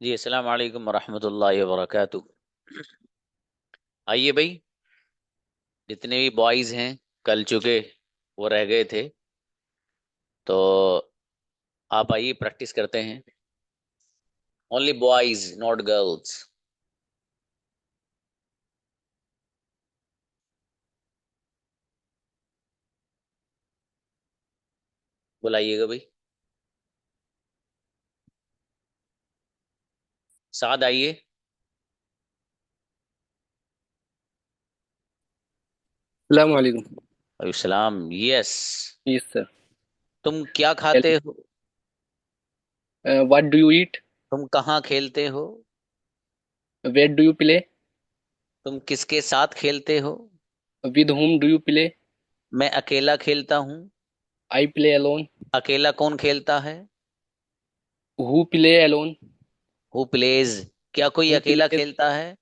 जी अस्सलाम वालेकुम वरहमतुल्लाहि वबरकातुह। आइए भाई, जितने भी बॉयज हैं कल चुके वो रह गए थे, तो आप आइए प्रैक्टिस करते हैं। Only boys not girls. बुलाइएगा भाई। साद आइए। Assalamualaikum. सलाम। यस। Yes, sir. तुम क्या Tell खाते me, हो? what do you eat? तुम कहाँ खेलते हो? Where do you play? तुम किसके साथ खेलते हो? With whom do you play? मैं अकेला खेलता हूँ। I play alone. अकेला कौन खेलता है? Who play alone? Who plays. क्या कोई Who अकेला plays? खेलता है?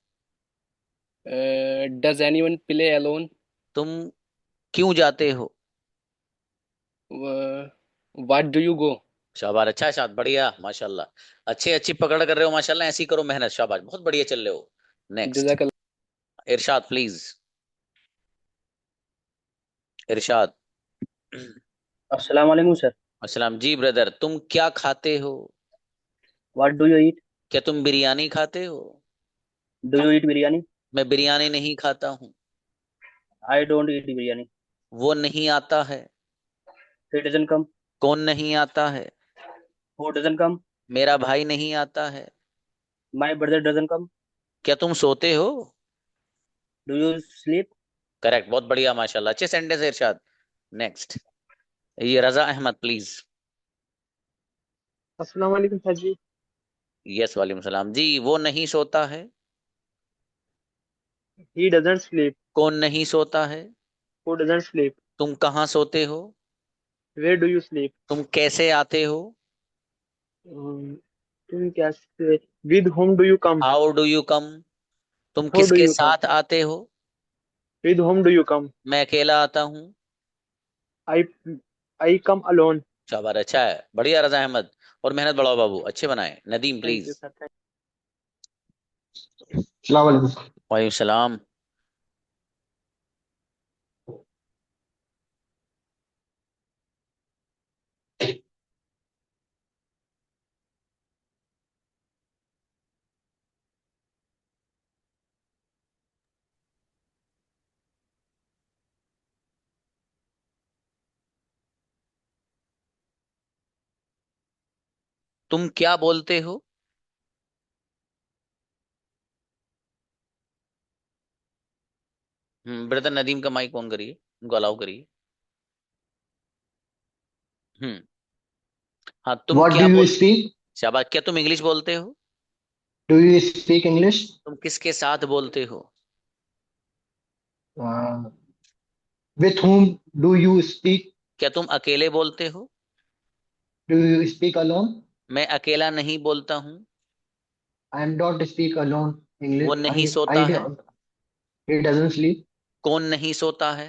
Does anyone play alone? तुम क्यों जाते हो? What do you go? शाबाश, अच्छा है शाबाश, बढ़िया माशाल्लाह। अच्छे अच्छी पकड़ कर रहे हो माशाल्लाह, ऐसी करो मेहनत, शाबाश, बहुत बढ़िया चल रहे हो। Next. Jazakallah. Irshad please. Irshad. अस्सलाम वालेकुम सर। अस्सलाम जी ब्रदर, तुम क्या खाते हो? What do you eat? क्या तुम बिरयानी खाते हो? Do you eat biryani? मैं बिरयानी नहीं खाता हूँ। I don't eat biryani. वो नहीं आता है। He doesn't come. कौन नहीं आता है? हु डजंट कम? मेरा भाई नहीं आता है। My brother doesn't come. क्या तुम सोते हो? Do you sleep? करेक्ट, बहुत बढ़िया माशाल्लाह, अच्छे सेंटेंस है इरशाद। नेक्स्ट। ये रजा अहमद प्लीज। अस्सलाम वालेकुम सर जी। यस वालेकुम सलाम जी। वो नहीं सोता है। He doesn't sleep. कौन नहीं सोता है? Who doesn't sleep. तुम कहाँ सोते हो? Where do you sleep. तुम कैसे आते हो? तुम कैसे, with whom do you come. How do you come. तुम हाउ डू किसके यू कम। साथ आते हो? With whom do you come. मैं अकेला आता हूँ। I I come alone. शाबाश, अच्छा है, बढ़िया रजा अहमद। और मेहनत बढ़ाओ बाबू, अच्छे बनाए। Nadeem thank you please. Sir, thank. अस्सलाम वालेकुम। वालेकुम सलाम। तुम क्या बोलते हो? ब्रदर नदीम का माइक ऑन करिए, उनको अलाउ करिए। हम्म। हाँ, तुम व्हाट डू क्या यू बोल। स्पीक? शाबाश, क्या तुम इंग्लिश बोलते हो? Do you speak English? तुम किसके साथ बोलते हो? With whom do you speak? क्या तुम अकेले बोलते हो? Do you speak alone? मैं अकेला नहीं बोलता हूँ। I am don't speak alone वो इंग्लिश। नहीं आई सोता है। He doesn't sleep. कौन नहीं सोता है?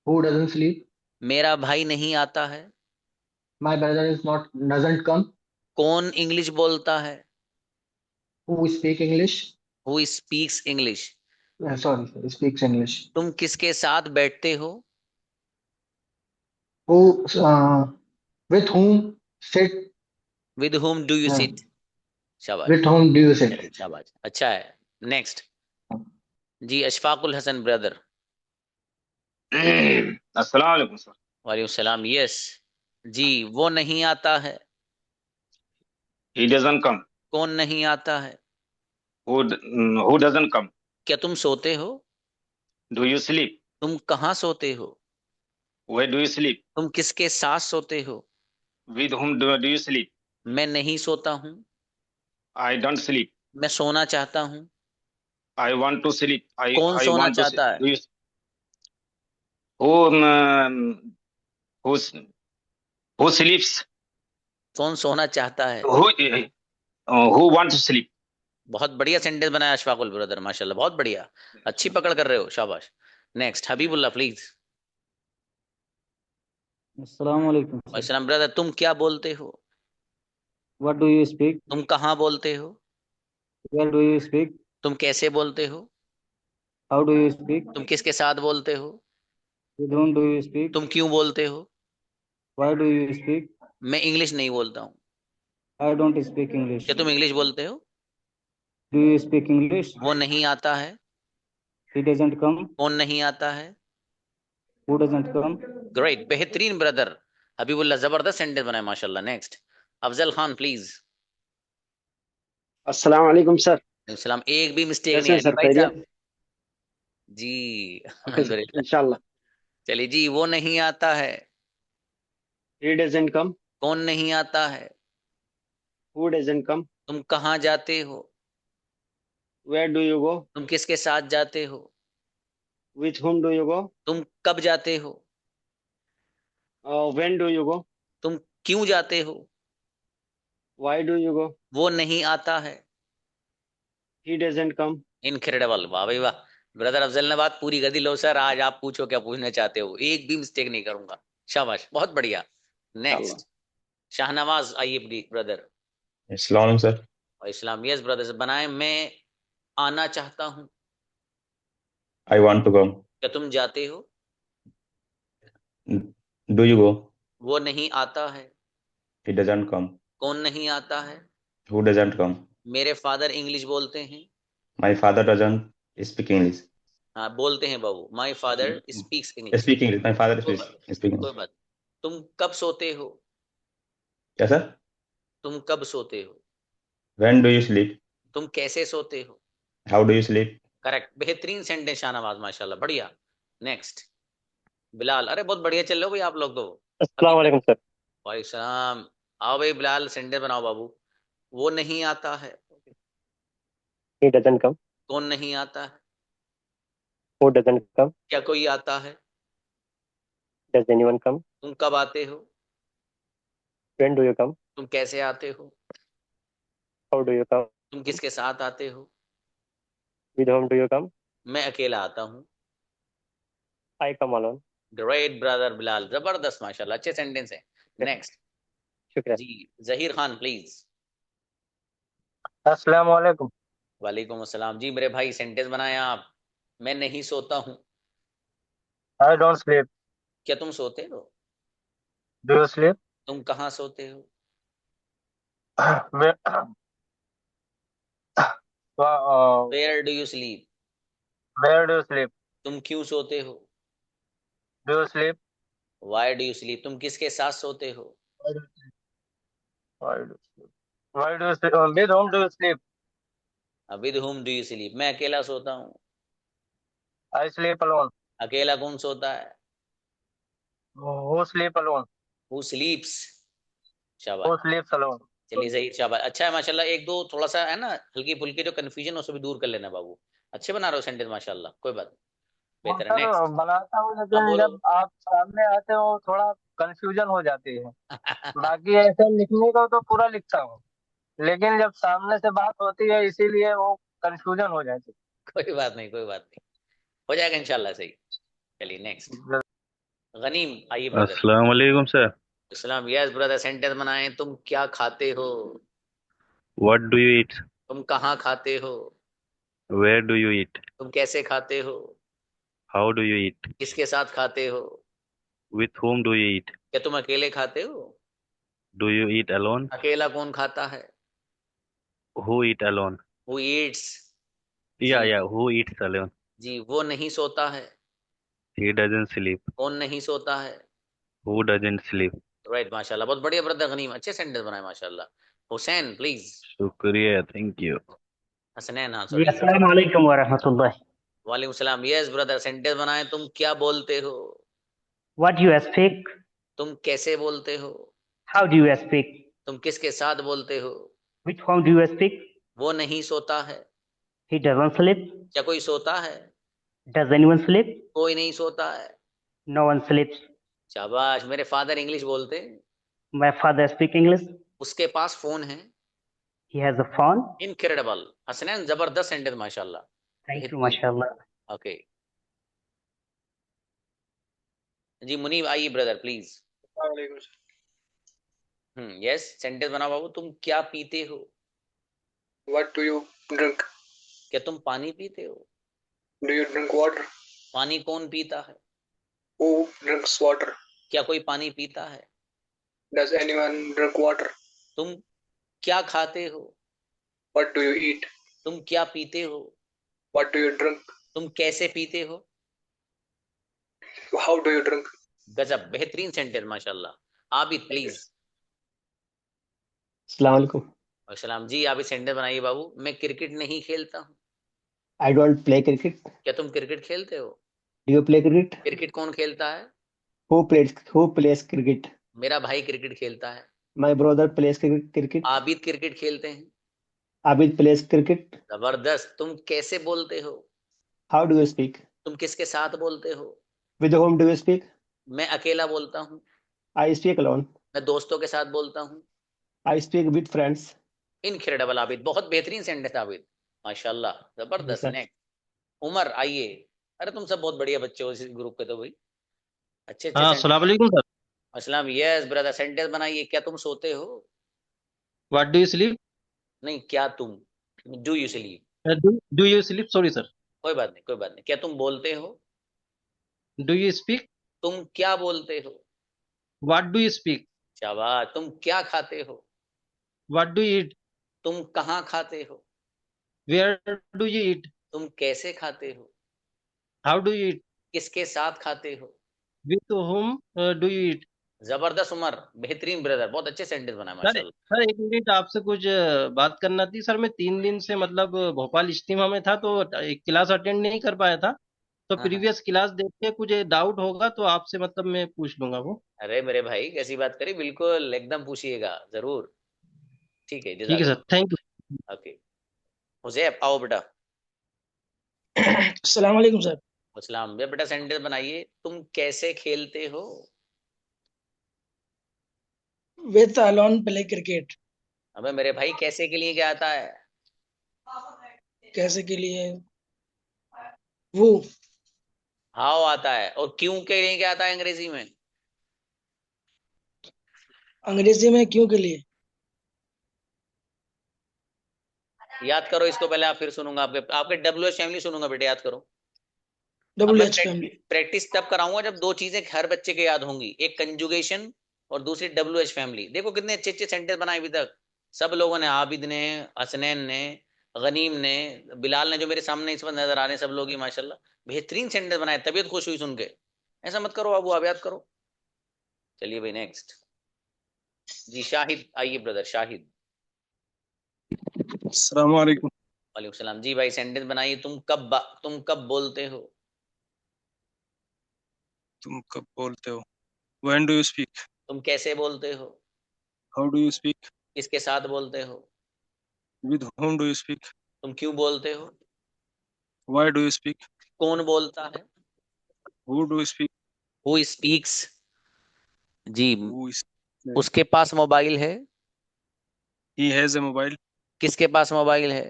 Who doesn't sleep? मेरा भाई नहीं आता है। My brother is not doesn't come. कौन इंग्लिश बोलता है? Who speak English? Who speaks English. Sorry, speaks English. तुम किसके साथ बैठते हो? हु विथ whom सिट? With whom do you sit. शाबाश। With whom do you sit? शाबाश, अच्छा है। नेक्स्ट। जी अशफाकुल हसन ब्रदर। अस्सलाम वालेकुम सर। वालेकुम सलाम। यस। जी। वो नहीं आता है। He doesn't come. कौन नहीं आता है? Who doesn't come. क्या तुम सोते हो? Do you sleep. तुम कहाँ सोते हो? Where do you sleep. तुम किसके साथ सोते हो? With whom do you sleep. मैं नहीं सोता हूँ। I don't sleep. मैं सोना चाहता हूँ। I want to sleep. I कौन आई सोना वांट टू चाहता है? Do you who who who sleeps. कौन सोना चाहता है? Who want to sleep. बहुत बढ़िया सेंटेंस बनाया अशफाकुल ब्रदर, माशाल्लाह, बहुत बढ़िया। अच्छी पकड़ कर रहे हो, शाबाश। Next Habibullah please. अस्सलाम वालेकुम सर। वैसलम ब्रदर, तुम क्या बोलते हो? What do you speak? तुम कहाँ बोलते हो? Where do you speak? तुम कैसे बोलते हो? How do you speak? तुम किसके साथ बोलते हो? With whom do you speak? तुम क्यों बोलते हो? Why do you speak? मैं इंग्लिश नहीं बोलता हूँ। I don't speak English. क्या तुम इंग्लिश बोलते हो? Do you speak English? वो नहीं आता है। He doesn't come. कौन नहीं आता है? Who doesn't come? ग्रेट, बेहतरीन ब्रदर हबीबुल्लाह, जबरदस्त सेंटेंस बनाए माशाल्लाह। Next Afzal Khan please. अस्सलाम वालेकुम सर। सलाम। एक भी मिस्टेक कैसे नहीं हैं आनी सर, भाई साहब। खैरियत? जी ओके सर, अल्हम्दुलिल्लाह। इंशाल्लाह। चलिए जी, वो नहीं आता है। He doesn't come. कौन नहीं आता है? Who doesn't come. तुम कहाँ जाते हो? Where do you go. तुम किसके साथ जाते हो? With whom do you go. तुम कब जाते हो? When do you go. तुम क्यों जाते हो? Why do you go. वो नहीं आता है। He doesn't come. इनक्रेडिबल, वाह भाई वाह। ब्रदर अफजल ने बात पूरी कर दी। लो सर, आज आप पूछो क्या पूछना चाहते हो, एक भी मिस्टेक नहीं करूंगा। शाबाश, बहुत बढ़िया। इंशाल्लाह। नेक्स्ट शाहनवाज आइए ब्रदर। अस्सलाम सर। और इस्लाम, यस ब्रदर बनाए। मैं आना चाहता हूँ। I want to come. क्या तुम जाते हो? Do you go. वो नहीं आता है। He doesn't come. कौन नहीं आता है? Who doesn't come. मेरे फादर इंग्लिश बोलते हैं। My father doesn't speak English. हाँ बोलते हैं बाबू, my father speaks English. Speak English. My father कोई बात, स्पीक कोई इंग्लिश। बात। तुम कब सोते हो? क्या सर? तुम कब सोते हो? When do you sleep. तुम कैसे सोते हो? How do you sleep. Correct, बेहतरीन सेंटेंस शाहनवाज, माशाल्लाह, बढ़िया। नेक्स्ट बिलाल। अरे बहुत बढ़िया चल रहे हो भाई आप लोग तो। अस्सलाम वालेकुम सर। वालेकुम सलाम। आओ भाई बिलाल, सेंटेंस बनाओ बाबू। वो नहीं आता है। He doesn't come. कौन नहीं आता है? Who doesn't come. क्या कोई आता है? डज एनीवन कम। तुम कब आते हो? When do you come. तुम कैसे आते हो? How do you come. तुम किसके साथ आते हो? With whom do you come. मैं अकेला आता हूँ। आई come alone. Great brother Bilal, जबरदस्त माशाल्लाह, अच्छे सेंटेंस है। नेक्स्ट शुक्रिया। जी जहीर खान प्लीज। अस्सलाम वालेकुम। वालेकुम अस्सलाम। जी मेरे भाई, सेंटेंस बनाए आप। मैं नहीं सोता हूँ। I don't sleep. क्या तुम सोते हो? Do you sleep. तुम कहाँ सोते हो? Where do you sleep? Where do you sleep. तुम क्यों सोते हो? Do you sleep. Why do you sleep? तुम किसके साथ सोते हो? Why do you sleep? Why do you sleep? With whom do you sleep? With whom do you sleep? मैं अकेला सोता हूँ। I sleep alone. अकेला कौन सोता है? Who sleep alone? Who स्लीप्स। Who शाबाश। sleeps alone? चलिए सही, शाबाश, अच्छा है माशाल्लाह। एक दो थोड़ा सा है ना हल्की फुल्की जो कंफ्यूजन, उसको भी दूर कर लेना बाबू। अच्छे बना रहे हो सेंटेंस माशाल्लाह, कोई बात नहीं। वो बेहतर है। Sir next. बनाता हूँ, हाँ लेकिन बोलो। जब आप सामने आते हो थोड़ा कंफ्यूजन हो जाती है। बाकी ऐसे लिखने को तो पूरा लिखता हूँ, लेकिन जब सामने से बात होती है इसीलिए वो कंफ्यूजन हो जाती कोई बात नहीं, कोई बात नहीं, हो जाएगा इंशाल्लाह सही। चलिए नेक्स्ट है। गनीम आइए ब्रदर। अस्सलाम वालेकुम sir. Islam, yes brother, sentence बनाए। तुम क्या खाते हो? What do you eat. तुम कहाँ खाते हो? Where do you eat. तुम कैसे खाते हो? How do you eat. किसके साथ खाते हो? With whom do you eat. क्या तुम अकेले खाते हो? Do you eat alone. अकेला कौन खाता है? Who eat alone. Who eats. या जी, हु ईट्स अलोन। जी वो नहीं सोता है। He doesn't sleep. कौन नहीं सोता है? Who doesn't sleep. राइट, माशाल्लाह, बहुत बढ़िया ब्रदर गनीम, अच्छे सेंटेंस बनाए माशाल्लाह। हुसैन प्लीज। शुक्रिया, थैंक यू। हसनैन, हाँ जी सॉरी। अस्सलाम वालेकुम वरहमतुल्लाह। वालेकुम सलाम। यस ब्रदर, सेंटेंस बनाए। तुम क्या बोलते हो? What you speak. तुम कैसे बोलते हो? How do you speak. तुम किसके साथ बोलते हो? Which whom do you speak. वो नहीं सोता है। He doesn't sleep. क्या कोई सोता है? Does anyone sleep. कोई नहीं सोता है। No one sleeps. शाबाश, मेरे फादर इंग्लिश बोलते। My father speak English. उसके पास फोन है। He has a phone. Incredible Hasnain, जबरदस्त सेंटेंस माशाल्लाह, थैंक यू बेहतरीन। माशाल्लाह। ओके जी मुनीब आइए ब्रदर प्लीज। यस, सेंटेंस बनाओ बाबू। तुम क्या पीते हो? What do you drink? क्या तुम पानी पीते हो? Do you drink water? पानी कौन पीता है? Who drinks water? क्या कोई पानी पीता है? Does anyone drink water? तुम क्या खाते हो? What do you eat? तुम क्या पीते हो? What do you drink? तुम कैसे पीते हो? How do you drink? गजब, बेहतरीन सेंटेंस माशाल्लाह। आबिद प्लीज। अस्सलाम वालेकुम। सलाम जी। आप सेंटेंस बनाइए बाबू। मैं क्रिकेट नहीं खेलता हूँ। I don't play cricket. क्या तुम क्रिकेट खेलते हो? Do you play cricket? Cricket कौन खेलता है? Who plays cricket? मेरा भाई क्रिकेट खेलता है। My brother plays cricket. Abid cricket खेलते हैं। Abid plays cricket. जबरदस्त। तुम कैसे बोलते हो? How do you speak? तुम किसके साथ बोलते हो? With whom do you speak? मैं अकेला बोलता हूँ। I speak alone. मैं दोस्तों के साथ बोलता हूँ। I speak with friends. Incredible Abid, बहुत बेहतरीन सेंटेंस आबिद, माशाल्लाह, जबरदस्त। sir. नेक्स्ट उमर आइए। अरे तुम सब बहुत बढ़िया बच्चे हो इस ग्रुप के तो भाई, अच्छे अच्छे। हाँ, अस्सलाम वालेकुम सर। अस्सलाम। यस ब्रदर, सेंटेंस बनाइए। क्या तुम सोते हो? What do you sleep? नहीं, क्या तुम, do you sleep? Do you sleep? Sorry sir. कोई बात नहीं, कोई बात नहीं। क्या तुम बोलते हो? Do you speak? तुम क्या बोलते हो? What do you speak? शाबाश। तुम क्या खाते हो? What do you eat? तुम कहाँ खाते हो? Where do you eat? तुम कैसे खाते हो? How do you eat? किसके साथ खाते हो? With whom do you eat? जबरदस्त उमर, बेहतरीन ब्रदर, बहुत अच्छे सेंटेंस बनाए सर माशाल्लाह। सर, एक मिनट, आपसे कुछ बात करना थी सर। मैं 3 दिन से मतलब भोपाल इज्तिमा में था, तो एक क्लास अटेंड नहीं कर पाया था। तो हाँ हाँ। प्रीवियस क्लास देख के कुछ डाउट होगा तो आपसे मतलब मैं पूछ लूंगा वो। अरे मेरे भाई, कैसी बात करी, बिल्कुल एकदम पूछिएगा जरूर। ठीक है, ठीक है सर, जज़ाकल्लाह। Thank you. ओके, हुजैफ आओ बेटा। अस्सलाम वालेकुम सर। अस्सलाम। ये बेटा सेंटेंस बनाइए। तुम कैसे खेलते हो? With alone play cricket. अबे मेरे भाई, कैसे के लिए क्या आता है? कैसे के लिए वो। हाउ आता है। और क्यों के लिए क्या आता है अंग्रेजी में? अंग्रेजी में क्यों के लिए। याद करो इसको पहले, आप फिर सुनूंगा आपके आपके WH फैमिली सुनूंगा बेटे, याद करो। अब मैं WH फैमिली। प्रैक्टिस तब कराऊंगा जब दो चीजें हर बच्चे के याद होंगी, एक कंजुगेशन और दूसरी WH फैमिली। देखो कितने अच्छे अच्छे सेंटेंस बनाए अभी तक सब लोगों ने, आबिद ने, हसनैन ने, गनीम ने, बिलाल ने, जो मेरे सामने इस वक्त नजर आ रहे हैं, सब लोग ही माशाल्लाह बेहतरीन सेंटेंस बनाए। तबीयत खुश हुई सुन के। ऐसा मत करो बाबू, आप याद करो। चलिए भाई नेक्स्ट। जी शाहिद आइए ब्रदर, शाहिद। अस्सलाम वालेकुम। वालेकुम सलाम। जी भाई सेंटेंस बनाइए। तुम कब बोलते हो? तुम कब बोलते हो? When do you speak? तुम कैसे बोलते हो? How do you speak? किसके साथ बोलते हो? With whom do you speak? तुम क्यों बोलते हो? Why do you speak? कौन बोलता है? Who do you speak? Who speaks. जी, Who is? उसके पास मोबाइल है। He has a mobile. किसके पास मोबाइल है?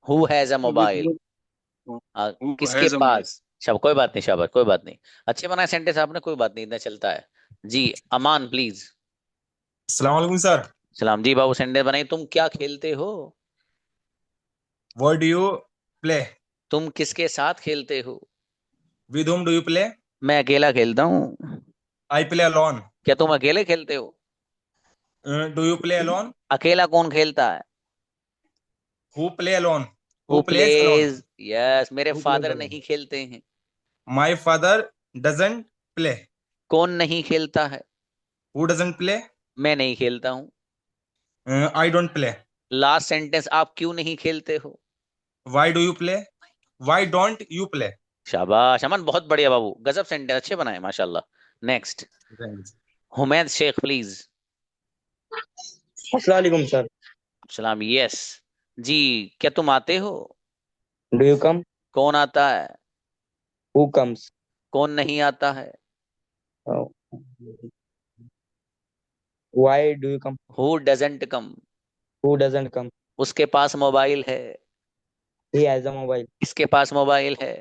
Who has a With mobile. whom? Who किसके has a mobile? पास। शाबाश, कोई बात नहीं, शाबाश, कोई बात नहीं। अच्छे बनाए सेंटेंस आपने, कोई बात नहीं, इतना चलता है। जी अमान प्लीज। अस्सलाम वालेकुम सर। सलाम। जी बाबू सेंटेंस बनाइए। तुम क्या खेलते हो? What do you play? तुम किसके साथ खेलते हो? With whom do you play? मैं अकेला खेलता हूँ। I play alone. क्या तुम अकेले खेलते हो? Do you play alone? अकेला कौन खेलता है? Who play alone? Who who plays alone? Plays. Yes, मेरे Who plays फादर alone? नहीं खेलते हैं। My father doesn't play. कौन नहीं खेलता है? Who doesn't play? मैं नहीं खेलता हूँ। I don't play. Last sentence, आप क्यों नहीं खेलते हो? Why do you play? Why don't you play? शाबाश अमन, बहुत बढ़िया बाबू, गजब सेंटेंस अच्छे बनाए माशाल्लाह। Next Humaid Shaikh please. अस्सलाम वालेकुम सर। सलाम। यस जी। क्या तुम आते हो? Do you come? कौन आता है? Who comes? कौन नहीं आता है? Why do you come? Who doesn't come. Who doesn't come? उसके पास मोबाइल है। He has a mobile. किसके पास मोबाइल है?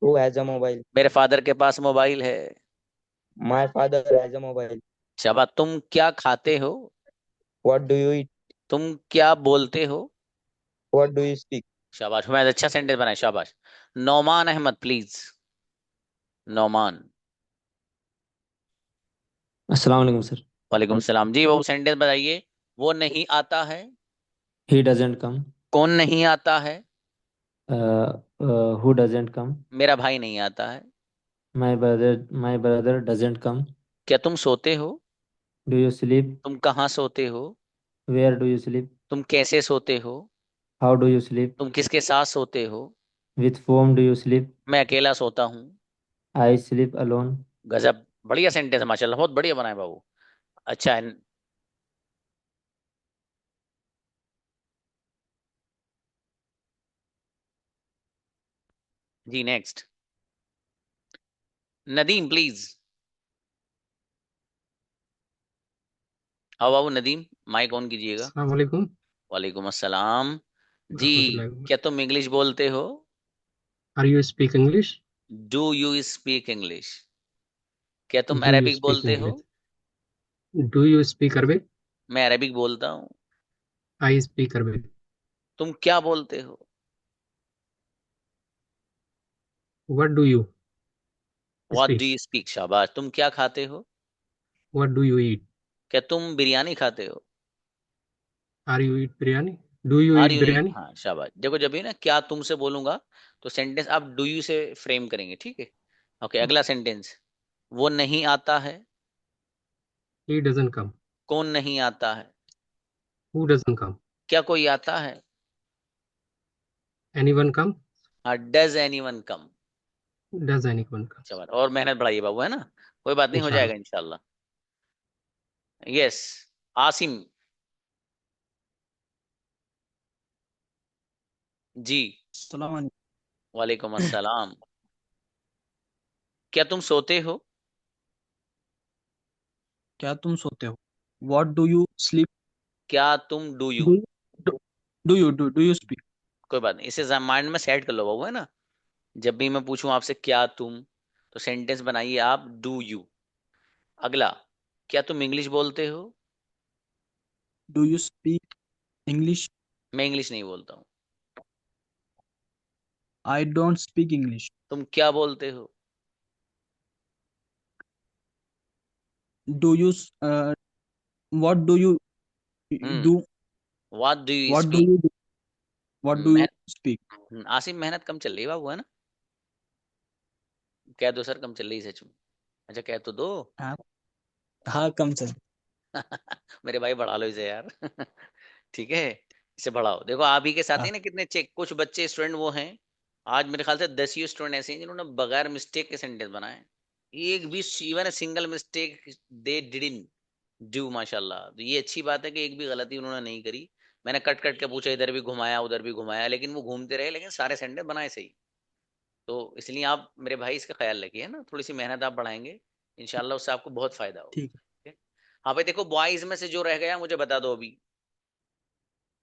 Who has a mobile? मेरे फादर के पास मोबाइल है। My father has a mobile. शाबाश। तुम क्या खाते हो? What do you eat? तुम क्या बोलते हो? What do you speak? शाबाश, मैं अच्छा सेंटेंस बनाए, शाबाश। नौमान अहमद प्लीज। नौमान। अस्सलाम वालेकुम सर। वालेकुम सलाम जी। वो सेंटेंस बताइए। वो नहीं आता है। He doesn't come. कौन नहीं आता है? Who doesn't come? मेरा भाई नहीं आता है। My brother doesn't come. क्या तुम सोते हो? Do you sleep? तुम कहाँ सोते हो? Where do you sleep? तुम कैसे सोते हो? How do you sleep? तुम किसके साथ सोते हो? With whom do you sleep? मैं अकेला सोता हूँ। I sleep alone. गजब, बढ़िया सेंटेंस माशाल्लाह, बहुत बढ़िया बनाए बाबू। अच्छा है। जी नेक्स्ट, नदीम प्लीज। आओ बाबू नदीम, माइक ऑन कीजिएगा। अस्सलाम वालेकुम। वालेकुम अस्सलाम जी। रहमतुल्लाहि। क्या तुम इंग्लिश बोलते हो? Are you speak English? Do you speak English? क्या तुम डू यू अरबिक स्पीक बोलते हो? English? Do you speak Arabic? मैं अरबिक बोलता हूँ। I speak Arabic. तुम क्या बोलते हो? What do you what do speak? You speak? शाबाश। तुम क्या खाते हो? What do you eat? क्या तुम बिरयानी खाते हो? Are you eat biryani? Do you are eat you eat, biryani? हाँ शाबाश। देखो जब भी ना क्या तुमसे बोलूंगा तो सेंटेंस आप डू यू से फ्रेम करेंगे, ठीक है? ओके, अगला सेंटेंस। वो नहीं आता है। He doesn't come. कौन नहीं आता है? Who doesn't come? क्या कोई आता है? Anyone come? हाँ, does anyone come? Does anyone come? शाबाश, और मेहनत बढ़ाइए बाबू, है ना? कोई बात नहीं, हो जाएगा इंशाल्लाह। इंशाल्लाह। यस, आसिम जी। अस्सलाम वालेकुम। वालेकुम अस्सलाम। क्या तुम सोते हो? क्या तुम सोते हो? What do you sleep? क्या तुम do you? Do do you speak? कोई बात नहीं, इसे माइंड में सेट कर लो बाबू, है ना? जब भी मैं पूछूं आपसे क्या तुम, तो सेंटेंस बनाइए आप डू यू। अगला, क्या तुम इंग्लिश बोलते हो? Do you speak English? मैं इंग्लिश नहीं बोलता हूँ। I don't speak English. तुम क्या बोलते हो? Do you what do you hmm, do? What do you what do speak? You do? What do you speak? Asim, मेहनत कम चल रही है बाबू, है ना? कह दो सर, कम चल रही है सच में। अच्छा, कह तो दो। हाँ हाँ, कम चल। मेरे भाई बढ़ा लो इसे यार। ठीक है, इसे बढ़ाओ। देखो आप ही के साथ ही ना कितने चेक कुछ बच्चे स्टूडेंट वो हैं। आज मेरे ख्याल से 10 ही स्टूडेंट ऐसे हैं जिन्होंने बगैर मिस्टेक के सेंटेंस बनाए। एक भी even single mistake they didn't do, माशाल्लाह। तो ये अच्छी बात है कि एक भी गलती उन्होंने नहीं करी। मैंने कट कट के पूछा, इधर भी घुमाया उधर भी घुमाया, लेकिन वो घूमते रहे, लेकिन सारे सेंटेंस बनाए सही। तो इसलिए आप मेरे भाई इसका ख्याल रखिए ना, थोड़ी सी मेहनत आप बढ़ाएंगे इंशाल्लाह, उससे आपको बहुत फायदा होगा। ठीक है। ठीक है? हाँ भाई देखो, बॉयज में से जो रह गया मुझे बता दो अभी।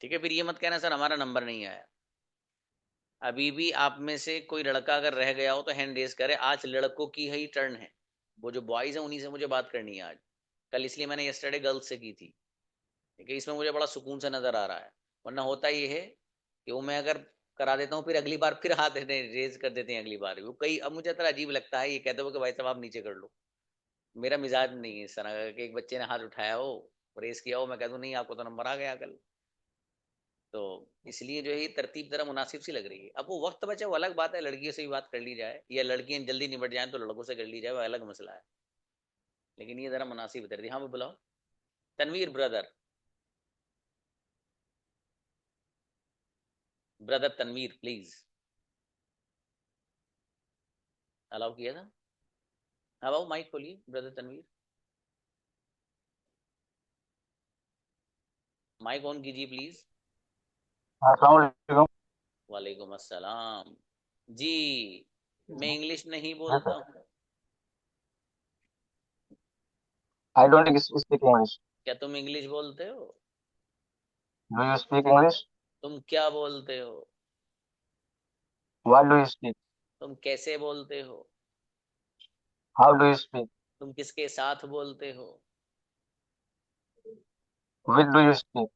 ठीक है, फिर ये मत कहना सर हमारा नंबर नहीं आया। अभी भी आप में से कोई लड़का अगर रह गया हो तो हैंड रेस करे। आज लड़कों की ही टर्न है। वो जो बॉयज है उन्हीं से मुझे बात करनी है आज। कल इसलिए मैंने यस्टरडे गर्ल्स से की थी। ठीक है, इसमें मुझे बड़ा सुकून सा नजर आ रहा है। वरना होता ये है कि वो मैं अगर करा देता हूँ, फिर अगली बार फिर हाथ रेज कर देते हैं अगली बार वो कई। अब मुझे इतना अजीब लगता है, ये कहते हो कि भाई साहब आप नीचे कर लो। मेरा मिजाज नहीं है इस तरह का कि एक बच्चे ने हाथ उठाया हो, रेस किया हो, मैं कह दूं नहीं आपको तो नंबर आ गया कल। तो इसलिए जो है ये तरतीब जरा मुनासिब सी लग रही है। अब वो वक्त बचा वो अलग बात है, लड़कियों से भी बात कर ली जाए या लड़कियां जल्दी निपट जाए तो लड़कों से कर ली जाए, वो अलग मसला है। लेकिन ये जरा मुनासिब तरतीब। हाँ वो बुलाओ Tanveer brother. Brother Tanveer please. Allow किया था। हाँ बाबू माइक खोलिए ब्रदर तनवीर, माइक ऑन कीजिए प्लीज। अस्सलाम वालेकुम। वालेकुम अस्सलाम जी। मैं इंग्लिश नहीं बोलता हूँ। I don't speak English. क्या तुम इंग्लिश बोलते हो? Do you speak English? तुम क्या बोलते हो? What do you speak? तुम कैसे बोलते हो? How do you speak? तुम किसके साथ बोलते हो? With do you speak?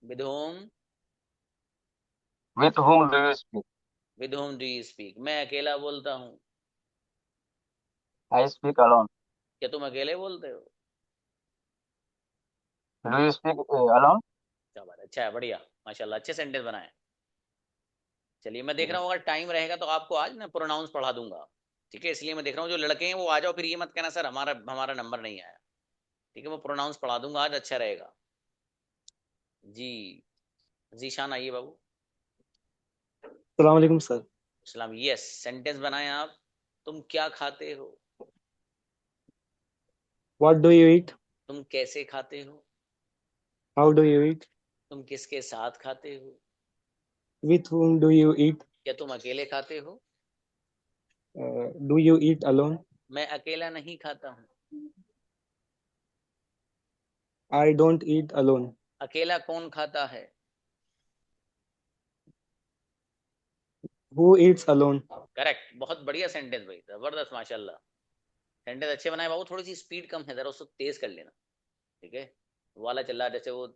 With home? With whom do you speak? With whom do you speak? मैं अकेला बोलता हूँ। I speak alone. क्या तुम अकेले बोलते हो? Do you speak alone? क्या बात है, अच्छा है, बढ़िया, माशाल्लाह, अच्छे सेंटेंस बनाए। चलिए, मैं देख रहा हूँ अगर टाइम रहेगा तो आपको आज ना प्रोनाउंस पढ़ा दूंगा, ठीक है? इसलिए मैं देख रहा हूँ जो लड़के हैं वो आ जाओ, फिर ये मत कहना सर हमारा हमारा नंबर नहीं आया, ठीक है? वो प्रोनाउंस पढ़ा दूंगा आज, अच्छा रहेगा। जी जीशान आइए बाबू। सलाम वालेकुम सर। सलाम। यस, सेंटेंस बनाए आप। तुम क्या खाते हो? What do you eat? तुम कैसे खाते हो? How do you eat? तुम किसके साथ खाते हो? With whom do you eat? क्या तुम अकेले खाते हो? Do you eat alone? मैं अकेला नहीं खाता हूँ। I don't eat alone. अकेला कौन खाता है? Who eats alone? करेक्ट, बहुत बढ़िया सेंटेंस भाई, जबरदस्त, माशाल्लाह, सेंटेंस अच्छे बनाए बाबू। थोड़ी सी स्पीड कम है, जरा उसको तेज कर लेना, ठीक है? वो वाला चल रहा है, जैसे वो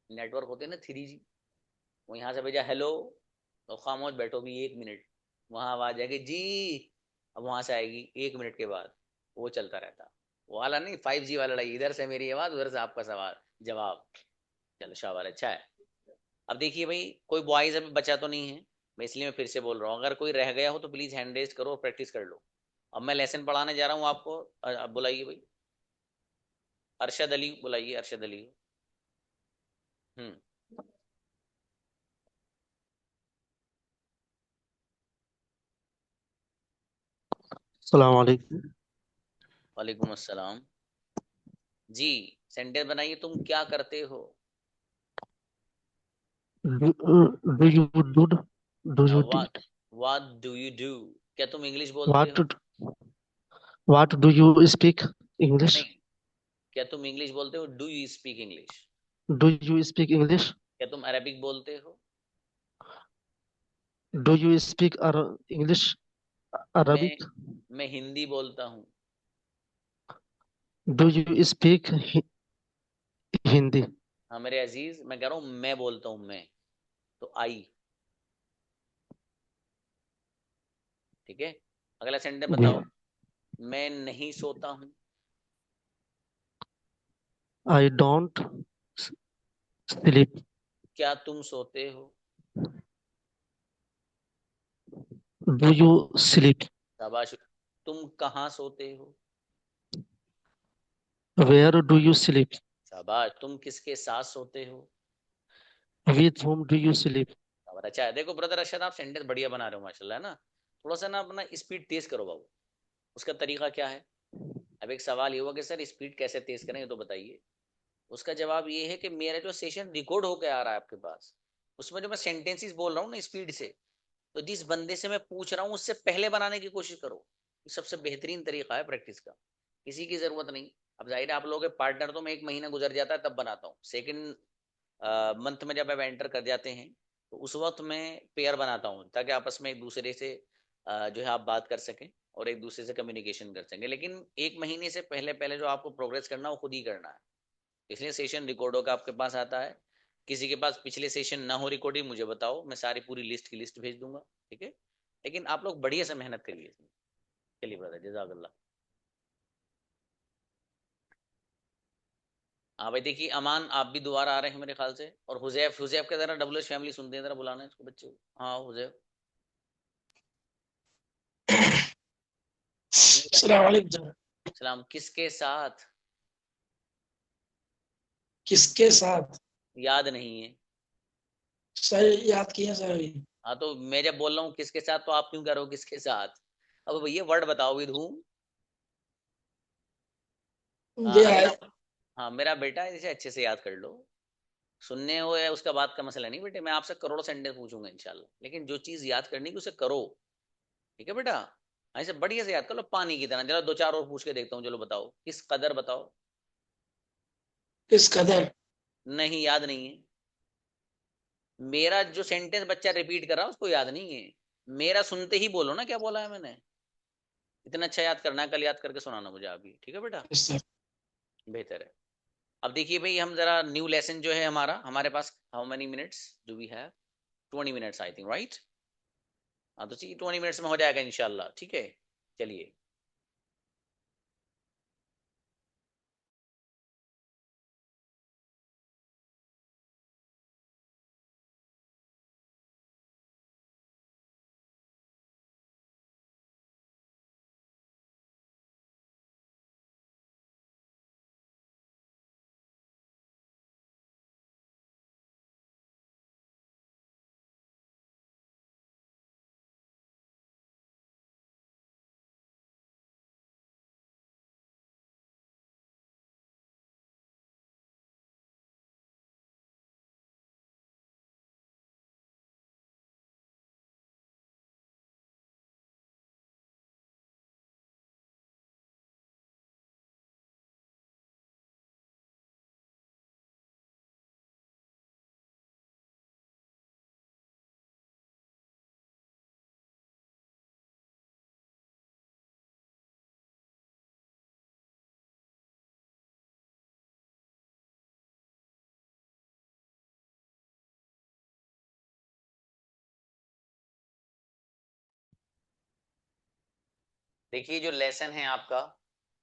नेटवर्क होते हैं ना 3G, वो यहाँ से भेजा हेलो तो खामोश बैठो भी 1 मिनट, वहाँ आवाज आएगी जी, अब वहां से आएगी 1 मिनट के बाद, वो चलता रहता। वो वाला नहीं, 5G वाला लड़ाई, इधर से मेरी आवाज, उधर से आपका सवाल जवाब। चलो शाबाश, अच्छा है। अब देखिए भाई, कोई बॉयज अभी बचा तो नहीं है, मैं इसलिए मैं फिर से बोल रहा हूँ, अगर कोई रह गया हो तो प्लीज हैंड रेज करो और प्रैक्टिस कर लो। अब मैं लेसन पढ़ाने जा रहा हूँ आपको। अब बुलाइए भाई, अरशद अली बुलाइए, अरशद अली। हम्म। सलाम वालेकुम। वालेकुम अस्सलाम। जी, सेंटेंस बनाइए, तुम क्या करते हो? Do you do? Do you do? What do you do? क्या तुम इंग्लिश बोलते What हो? What do you speak English? नहीं, क्या तुम इंग्लिश बोलते हो? Do you speak English? Do you speak English? क्या तुम अरबिक बोलते हो? Do you speak English Arabic? मैं हिंदी बोलता हूँ। Do you speak Hindi? हाँ मेरे अजीज, मैं कह रहा हूँ मैं बोलता हूँ, मैं, तो आई, ठीक है? अगला सेंटेंस बताओ। मैं नहीं सोता हूँ। I don't sleep. क्या तुम सोते हो? Do you sleep? शाबाश। तुम कहाँ सोते हो? Where do you sleep? शाबाश। तुम किसके साथ सोते हो? With whom do you sleep? अच्छा है। देखो ब्रदर अरशद, आप सेंटेंस बढ़िया बना रहे हो माशाल्लाह, है ना? थोड़ा सा ना अपना स्पीड तेज करो बाबू। उसका तरीका क्या है? अब एक सवाल ये हुआ कि सर स्पीड कैसे तेज करें, ये तो बताइए। उसका जवाब ये है कि मेरा जो सेशन रिकॉर्ड होकर आ रहा है आपके पास, उसमें जो मैं सेंटेंसेस बोल रहा हूँ ना स्पीड से, तो जिस बंदे से मैं पूछ रहा हूँ उससे पहले बनाने की कोशिश करो। ये सबसे बेहतरीन तरीका है प्रैक्टिस का, किसी की जरूरत नहीं। अब जाहिर है आप लोगों के पार्टनर तो मैं 1 महीना गुजर जाता है तब बनाता हूँ, सेकंड मंथ में जब आप एंटर कर जाते हैं तो उस वक्त मैं पेयर बनाता हूँ, ताकि आपस में एक दूसरे से जो है आप बात कर सकें और एक दूसरे से कम्युनिकेशन कर सकें। लेकिन 1 महीने से पहले पहले जो आपको प्रोग्रेस करना है वो खुद ही करना है, इसलिए सेशन रिकॉर्ड होकर आपके पास आता है। किसी के पास पिछले सेशन ना हो रिकॉर्डिंग, मुझे बताओ, मैं सारी पूरी लिस्ट की लिस्ट भेज दूंगा, ठीक है? लेकिन आप लोग बढ़िया से मेहनत करिए इसमें। चलिए ब्रदर, जज़ाकल्लाह। हाँ भाई, देखिए अमान आप भी दोबारा आ रहे हैं मेरे ख्याल से, और हुजैफ, हुजैफ का जरा डब्ल्यूएच फैमिली सुनते हैं, जरा बुलाना है इसको बच्चे को। हाँ हुजैफ। अस्सलाम वालेकुम। सलाम। किसके साथ? किसके साथ? याद नहीं है सर, याद किया सर अभी। हाँ, तो मैं जब बोल रहा हूँ किसके साथ तो आप क्यों कर रहे हो किसके साथ? अब भैया वर्ड बताओ, विद हूम। हाँ मेरा बेटा, इसे अच्छे से याद कर लो। सुनने हो या उसका बात का मसला नहीं बेटे, मैं आपसे करोड़ों सेंटेंस पूछूंगा इंशाल्लाह, लेकिन जो चीज याद करनी की उसे करो, ठीक है बेटा? ऐसे बढ़िया से याद कर लो, पानी की तरह। चलो 2-4 और पूछ के देखता हूँ, चलो बताओ, किस कदर बताओ। किस कदर? नहीं, याद नहीं है। मेरा जो सेंटेंस बच्चा रिपीट कर रहा है उसको याद नहीं है, मेरा सुनते ही बोलो ना क्या बोला है मैंने। इतना अच्छा याद करना है, कल याद करके सुनाना मुझे अभी, ठीक है बेटा? Yes, sir. बेहतर है। अब देखिए भाई, हम जरा न्यू लेसन जो है हमारे पास, how many minutes do we have? 20 minutes I think, right? हाँ तो 20 मिनट्स में हो जाएगा इंशाल्लाह, ठीक है? चलिए, देखिए जो लेसन है आपका,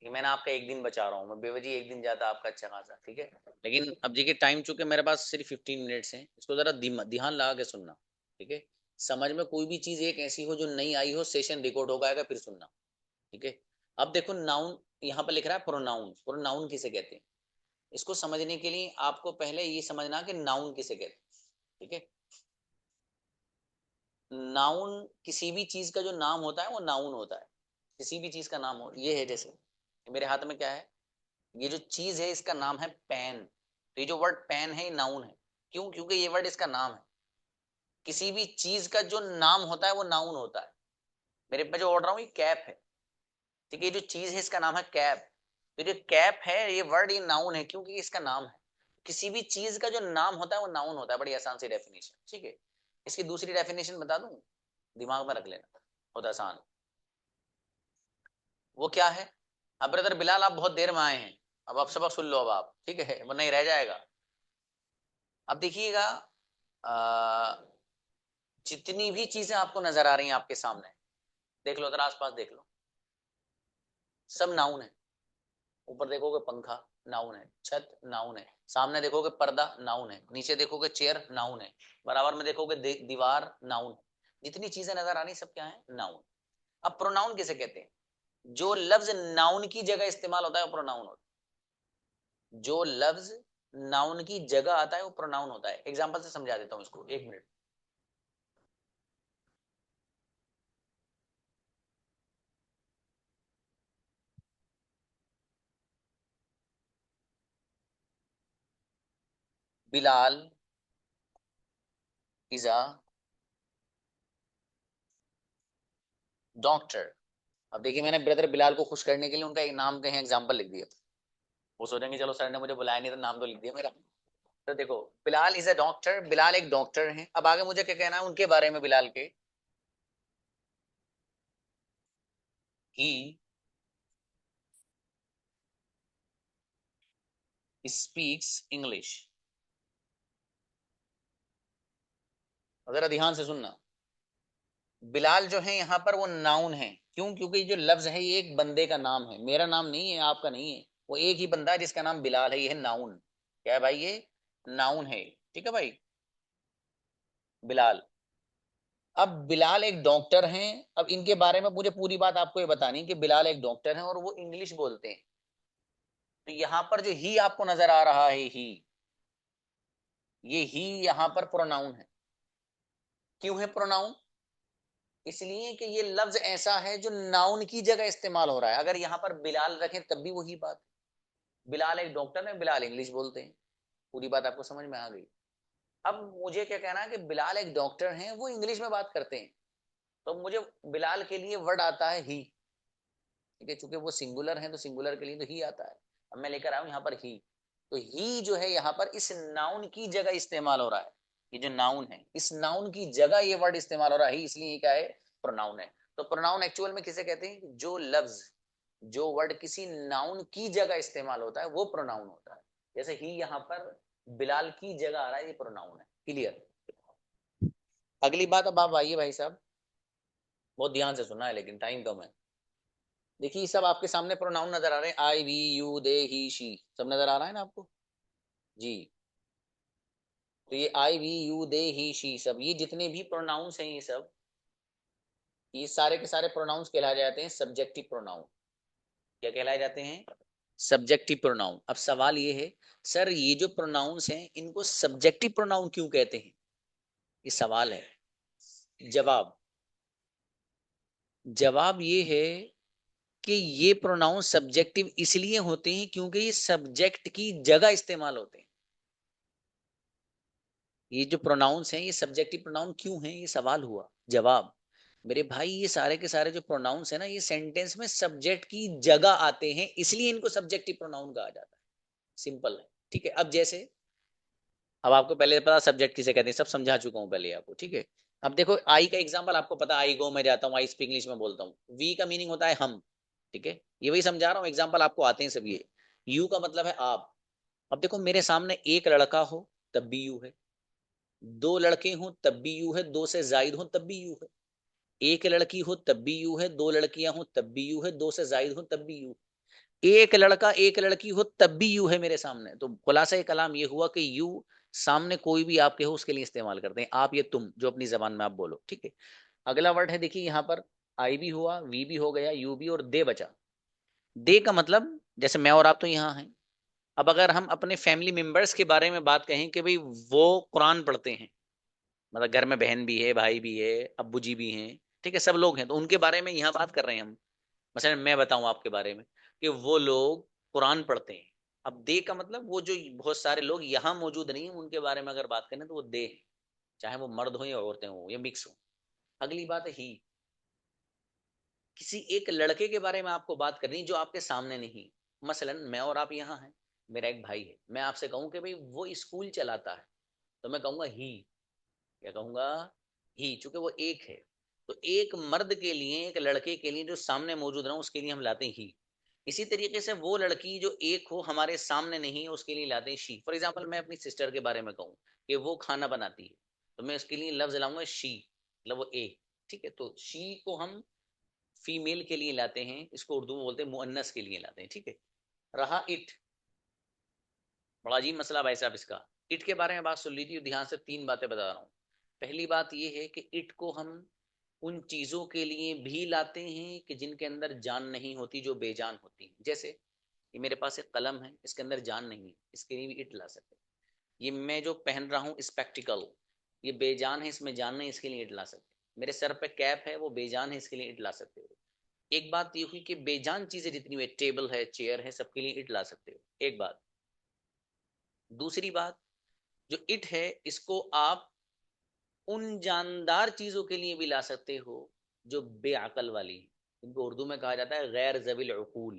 ये मैंने आपका एक दिन बचा रहा हूँ मैं, बेवजह एक दिन जाता आपका अच्छा खासा, ठीक है? लेकिन अब देखिए टाइम चूंकि मेरे पास सिर्फ 15 मिनट्स हैं, इसको जरा ध्यान लगा के सुनना, ठीक है? समझ में कोई भी चीज एक ऐसी हो जो नहीं आई हो, सेशन रिकॉर्ड हो जाएगा, फिर सुनना, ठीक है? अब देखो नाउन यहाँ पर लिख रहा है, प्रोनाउन। प्रोनाउन किसे कहते हैं? इसको समझने के लिए आपको पहले ये समझना कि नाउन किसे कहते हैं, ठीक है? नाउन किसी भी चीज का जो नाम होता है वो नाउन होता है। किसी भी चीज का नाम हो, ये है जैसे मेरे हाथ में क्या है, ये जो चीज है इसका नाम है पेन। तो ये जो वर्ड पेन है ये नाउन है। क्यों? क्योंकि ये वर्ड इसका नाम है। किसी भी चीज का जो नाम होता है वो नाउन होता है। मेरे पे जो ऑर्डर हूँ ये कैप है, ठीक है? ये जो चीज है इसका नाम है कैप। तो जो कैप है ये वर्ड ये नाउन है क्योंकि इसका नाम है। किसी भी चीज का जो नाम होता है वो नाउन होता है। बड़ी आसान सी डेफिनेशन, ठीक है? इसकी दूसरी डेफिनेशन बता दूं, दिमाग में रख लेना, बहुत आसान। वो क्या है? अब ब्रदर बिलाल आप बहुत देर में आए हैं, अब आप सबक सुन लो अब आप, ठीक है? वो नहीं रह जाएगा। अब देखिएगा, जितनी भी चीजें आपको नजर आ रही हैं आपके सामने, देख लो, जरा आसपास देख लो, सब नाउन है। ऊपर देखोगे पंखा, नाउन है। छत, नाउन है। सामने देखोगे पर्दा, नाउन है। नीचे देखोगे चेयर, नाउन है। बराबर में देखोगे दीवार, नाउन है। जितनी चीजें नजर आ रही सब क्या है? नाउन। अब प्रोनाउन किसे कहते हैं? जो लफ्ज नाउन की जगह इस्तेमाल होता है वो प्रोनाउन होता है। जो लफ्ज नाउन की जगह आता है वो प्रोनाउन होता है। एग्जांपल से समझा देता हूं इसको, एक minute. Bilal is a doctor. अब देखिए मैंने ब्रदर बिलाल को खुश करने के लिए उनका एक नाम कहीं एग्जांपल लिख दिया। वो सोचेंगे चलो सर ने मुझे बुलाया नहीं तो नाम तो लिख दिया मेरा। तो देखो, Bilal is a doctor, Bilal एक डॉक्टर है। अब आगे मुझे क्या कहना है उनके बारे में, बिलाल के? He speaks English. जरा ध्यान से सुनना, बिलाल जो है यहाँ पर वो नाउन है। क्यों? क्योंकि जो लफ्ज है ये एक बंदे का नाम है, मेरा नाम नहीं है, आपका नहीं है। वो एक ही बंदा है जिसका नाम बिलाल है। ये है नाउन। क्या है भाई? ये नाउन है, ठीक है भाई? बिलाल। अब बिलाल एक डॉक्टर हैं। अब इनके बारे में मुझे पूरी बात आपको ये बतानी है कि बिलाल एक डॉक्टर हैं और वो इंग्लिश बोलते हैं। तो यहाँ पर जो ही आपको नजर आ रहा है, ही, ये ही यहाँ पर प्रोनाउन है। क्यों है प्रोनाउन? इसलिए कि ये लफ्ज ऐसा है जो नाउन की जगह इस्तेमाल हो रहा है। अगर यहाँ पर बिलाल रखें तब भी वही बात है। बिलाल एक डॉक्टर है, बिलाल इंग्लिश बोलते हैं। पूरी बात आपको समझ में आ गई? अब मुझे क्या कहना है कि बिलाल एक डॉक्टर हैं, वो इंग्लिश में बात करते हैं। तो मुझे बिलाल के लिए वर्ड आता है ही, ठीक है? चूंकि वो सिंगुलर है तो सिंगुलर के लिए तो ही आता है। अब मैं लेकर आया हूं यहाँ पर ही। तो ही जो है यहाँ पर इस नाउन की जगह इस्तेमाल हो रहा है। ये जो नाउन है इस नाउन की जगह ये वर्ड इस्तेमाल हो रहा है, इसलिए ये क्या है? प्रोनाउन है। तो प्रोनाउन एक्चुअल में किसे कहते हैं? जो लफ्ज, जो वर्ड किसी नाउन की जगह इस्तेमाल होता है वो प्रोनाउन होता है। जैसे ही यहाँ पर बिलाल की जगह आ रहा है, ये प्रोनाउन है। क्लियर? अगली बात, अब आप आइए भाई साहब, बहुत ध्यान से सुनना है लेकिन टाइम कम है। देखिए सब आपके सामने प्रोनाउन नजर आ रहे हैं, I, we, you, they, he, she, सब नजर आ रहा है ना आपको जी। तो ये I, we, you, they, he, she, सब ये जितने भी प्रोनाउंस हैं, ये सारे के सारे प्रोनाउंस कहलाए जाते हैं सब्जेक्टिव प्रोनाउन। क्या कहलाए जाते हैं? Subjective pronoun. अब सवाल ये है, सर ये जो प्रोनाउंस हैं इनको सब्जेक्टिव प्रोनाउन क्यों कहते हैं? ये सवाल है। जवाब ये है कि ये प्रोनाउन सब्जेक्टिव इसलिए होते हैं क्योंकि ये सब्जेक्ट की जगह इस्तेमाल होते हैं। ये जो प्रोनाउंस हैं ये सब्जेक्टिव प्रोनाउन क्यों हैं, ये सवाल हुआ। जवाब, मेरे भाई ये सारे के सारे जो प्रोनाउंस है ना, ये सेंटेंस में सब्जेक्ट की जगह आते हैं, इसलिए इनको सब्जेक्टिव प्रोनाउन कहा जाता है। सिंपल है, ठीक है। अब जैसे, अब आपको पहले पता सब्जेक्ट किसे कहते हैं, सब समझा चुका हूं पहले आपको, ठीक है। अब देखो आई का एग्जांपल आपको पता, आई गो मैं जाता हूँ, आई स्पीक इंग्लिश में बोलता हूँ। वी का मीनिंग होता है हम, ठीक है, ये वही समझा रहा हूँ, एग्जाम्पल आपको आते हैं सब ये। यू का मतलब है आप। अब देखो मेरे सामने एक लड़का हो तब भी यू है, दो लड़के हो तब भी यू है, दो से जायद हो तब भी यू है, एक लड़की हो तब भी यू है, दो लड़कियां हो तब भी यू है, दो से जायद हो तब भी यू, एक लड़का एक लड़की हो तब भी यू है मेरे सामने। तो खुलासा कलाम ये हुआ कि यू सामने कोई भी आपके हो उसके लिए इस्तेमाल करते हैं, आप ये तुम जो अपनी जबान में आप बोलो, ठीक है। अगला वर्ड है, देखिए यहाँ पर आई भी हुआ, वी भी हो गया, यू भी, और दे बचा। दे का मतलब जैसे मैं और आप तो यहाँ हैं। अब अगर हम अपने फैमिली मेंबर्स के बारे में बात कहें कि भाई वो कुरान पढ़ते हैं, मतलब घर में बहन भी है, भाई भी है, अब्बू जी भी हैं, ठीक है, सब लोग हैं, तो उनके बारे में यहाँ बात कर रहे हैं हम। मसलन मैं बताऊं आपके बारे में कि वो लोग कुरान पढ़ते हैं। अब दे का मतलब वो जो बहुत सारे लोग यहाँ मौजूद नहीं है उनके बारे में अगर बात करें तो वो दे है, चाहे वो मर्द हो या औरतें हो या मिक्स हो। अगली बात है ही। किसी एक लड़के के बारे में आपको बात करनी जो आपके सामने नहीं। मसलन मैं और आप यहाँ हैं, मेरा एक भाई है, मैं आपसे कहूं कि भाई वो स्कूल चलाता है, तो मैं कहूंगा ही। क्या कहूंगा? ही, चूंकि वो एक है। तो एक मर्द के लिए, एक लड़के के लिए जो सामने मौजूद रहा उसके लिए हम लाते हैं ही। इसी तरीके से वो लड़की जो एक हो हमारे सामने नहीं है उसके लिए लाते हैं शी। फॉर एग्जाम्पल मैं अपनी सिस्टर के बारे में कहूँ कि वो खाना बनाती है, तो मैं उसके लिए लफ्ज लाऊंगा शी, मतलब वो एक, ठीक है। तो शी को हम फीमेल के लिए लाते हैं, इसको उर्दू में बोलते हैं मुअन्नस के लिए लाते हैं, ठीक है। रहा इट, बड़ा अजीब मसला भाई साहब इसका। इट के बारे में बात सुन लीजिए ध्यान से, तीन बातें बता रहा हूँ। पहली बात यह है कि इट को हम उन चीजों के लिए भी लाते हैं कि जिनके अंदर जान नहीं होती, जो बेजान होती है। जैसे ये मेरे पास एक कलम है, इसके अंदर जान नहीं है, इसके लिए भी इट ला सकते हैं। ये मैं जो पहन रहा हूँ स्पेक्टिकल, ये बेजान है, इसमें जान नहीं, इसके लिए इट ला सकते हैं। मेरे सर पे कैप है, वो बेजान है, इसके लिए इट ला सकते हो। एक बात ये हुई कि बेजान चीजें जितनी हुई, टेबल है, चेयर है, सबके लिए इट ला सकते हो, एक बात। दूसरी बात, जो इट है इसको आप उन जानदार चीजों के लिए भी ला सकते हो जो बेअकल वाली, इनको उर्दू में कहा जाता है गैर ज़विल उकूल।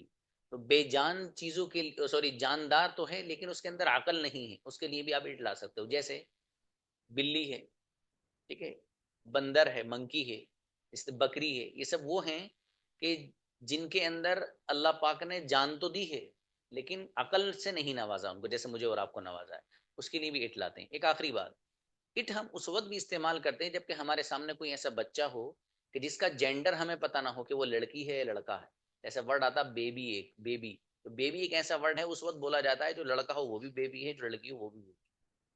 तो बेजान चीजों के लिए, सॉरी, जानदार तो है लेकिन उसके अंदर अकल नहीं है, उसके लिए भी आप इट ला सकते हो। जैसे बिल्ली है, ठीक है, बंदर है, मंकी है, जैसे बकरी है, ये सब वो हैं कि जिनके अंदर अल्लाह पाक ने जान तो दी है लेकिन अकल से नहीं नवाजा उनको, जैसे मुझे और आपको नवाजा है, उसके लिए भी इट लाते हैं। एक आखिरी बात, इट हम उस वक्त भी इस्तेमाल करते हैं जबकि हमारे सामने कोई ऐसा बच्चा हो कि जिसका जेंडर हमें पता ना हो कि वो लड़की है या लड़का है। ऐसा वर्ड आता बेबी, एक बेबी, तो बेबी एक ऐसा वर्ड है उस वक्त बोला जाता है जो लड़का हो वो भी बेबी है, जो लड़की हो वो भी बेबी,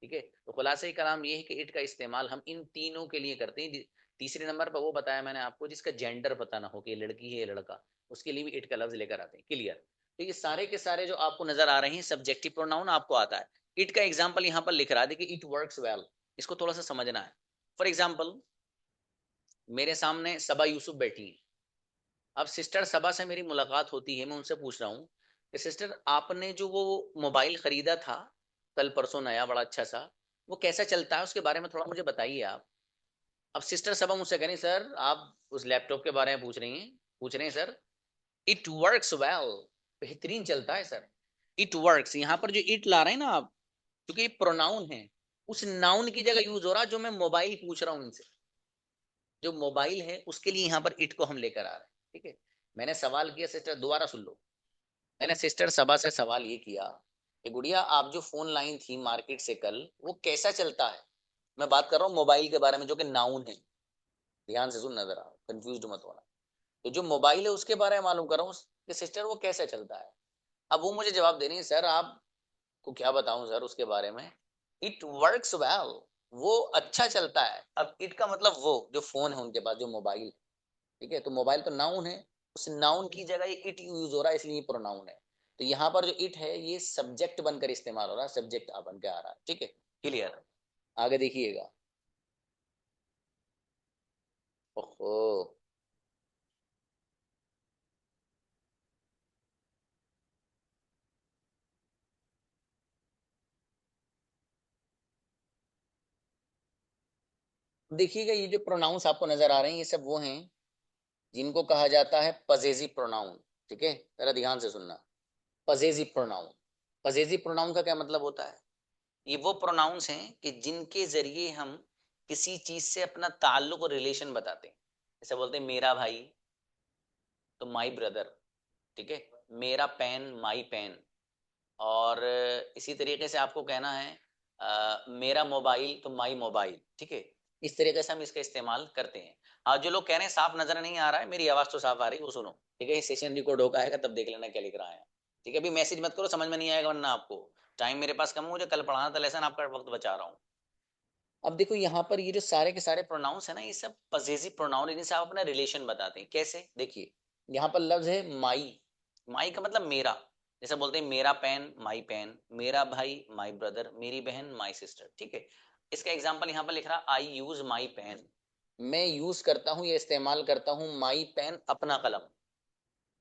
ठीक है। तो खुलासा कलाम ये है कि इट का इस्तेमाल हम इन तीनों के लिए करते हैं। तीसरे नंबर पर वो बताया मैंने आपको जिसका जेंडर पता ना हो कि लड़की है या लड़का, उसके लिए भी इट का लफ्ज लेकर आते हैं। क्लियर? तो ये सारे के सारे जो आपको नजर आ रहे हैं सब्जेक्टिव प्रोनाउन आपको आता है। इट का एग्जाम्पल यहाँ पर लिख रहा है कि इट वर्क्स वेल, इसको थोड़ा सा समझना है। फॉर एग्जाम्पल मेरे सामने सबा यूसुफ बैठी है। अब सिस्टर सबा से मेरी मुलाकात होती है, मैं उनसे पूछ रहा हूँ कि सिस्टर आपने जो वो मोबाइल खरीदा था कल परसों नया बड़ा अच्छा सा, वो कैसा चलता है, उसके बारे में थोड़ा मुझे बताइए आप। अब सिस्टर सबा मुझसे कह रही सर आप उस लैपटॉप के बारे में पूछ रहे हैं सर, इट वर्क्स वेल, बेहतरीन चलता है सर, इट वर्क्स। यहाँ पर जो इट ला रहे हैं ना आप, क्योंकि ये प्रोनाउन है, उस नाउन की जगह यूज हो रहा जो मैं मोबाइल पूछ रहा हूँ इनसे। जो मोबाइल है उसके लिए यहाँ पर इट को हम लेकर आ रहे हैं। ठीक है, मैंने सवाल किया सिस्टर, दोबारा सुन लो। मैंने सिस्टर सबा से सवाल ये किया कि गुड़िया आप जो फोन लाइन थी मार्केट से कल, वो कैसा चलता है। मैं बात कर रहा हूँ मोबाइल के बारे में जो कि नाउन है, ध्यान से सुन, नजर आओ, कंफ्यूज मत होना। तो जो मोबाइल है उसके बारे में मालूम कर रहा हूँ कि सिस्टर वो कैसे चलता है। अब वो मुझे जवाब दे रही है, सर आपको क्या बताऊं सर उसके बारे में, इट वर्क्स वेल, वो अच्छा चलता है। अब इट का मतलब वो जो फोन है उनके पास, जो मोबाइल, ठीक है, तो मोबाइल तो नाउन है, उस नाउन की जगह ये इट यूज हो रहा है, इसलिए प्रोनाउन है। तो यहाँ पर जो इट है ये सब्जेक्ट बनकर इस्तेमाल हो रहा है, सब्जेक्ट बन के आ रहा है। ठीक है, क्लियर। आगे देखिएगा। ओहो, देखिएगा ये जो प्रोनाउंस आपको नजर आ रहे हैं ये सब वो हैं जिनको कहा जाता है पजेसिव प्रोनाउन। ठीक है, जरा ध्यान से सुनना। पजेसिव प्रोनाउन, पजेसिव प्रोनाउन का क्या मतलब होता है, ये वो प्रोनाउंस हैं कि जिनके जरिए हम किसी चीज से अपना ताल्लुक और रिलेशन बताते हैं। जैसे बोलते हैं मेरा भाई तो माई ब्रदर, ठीक है, मेरा पेन माई पेन। और इसी तरीके से आपको कहना है मेरा मोबाइल तो माई मोबाइल। ठीक है, इस तरीके से हम इसका इस्तेमाल करते हैं। हाँ, जो लोग कह रहे हैं साफ नजर नहीं आ रहा है, मेरी आवाज तो साफ आ रही है, वो सुनो। ठीक है, सेशन रिकॉर्ड होगा आएगा तब देख लेना क्या लिख रहा है। ठीक है, अभी मैसेज मत करो, समझ में नहीं आएगा, वरना आपको टाइम मेरे पास कम है, मुझे कल पढ़ाना था लेसन, आपका वक्त बचा रहा हूँ। अब देखो यहाँ पर ये जो सारे के सारे प्रोनाउंस है ना, ये सब पजेसिव प्रोनाउन, इन्हीं से आप अपना रिलेशन बताते हैं। कैसे, देखिए यहाँ पर लफ्ज है माई, माई का मतलब मेरा। जैसे बोलते हैं मेरा पेन माई पेन, मेरा भाई माई ब्रदर, मेरी बहन माई सिस्टर। ठीक है, इसका एग्जाम्पल यहाँ पर लिख रहा, आई यूज माई पेन, मैं यूज करता हूँ या इस्तेमाल करता हूँ माई पेन, अपना कलम।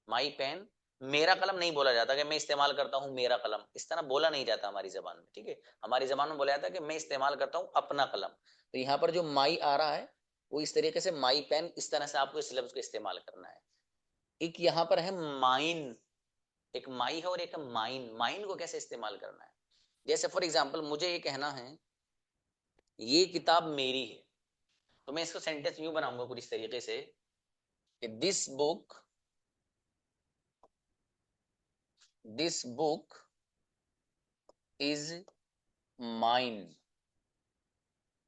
माई पेन, मेरा कलम नहीं बोला जाता कि मैं इस्तेमाल करता हूँ मेरा कलम, इस तरह बोला नहीं जाता हमारी जबान में। ठीक है, हमारी जबान में बोला जाता है कि मैं इस्तेमाल करता हूँ अपना कलम। तो यहाँ पर जो माई आ रहा है वो इस तरीके से माई पेन, इस तरह से आपको इस लफ्ज को इस्तेमाल करना है। एक यहाँ पर है माइन, एक माई है और एक माइन। माइन को कैसे इस्तेमाल करना है, जैसे फॉर एग्जाम्पल मुझे ये कहना है ये किताब मेरी है, तो मैं इसको सेंटेंस यूं बनाऊंगा कुछ इस तरीके से कि दिस बुक इज माइन।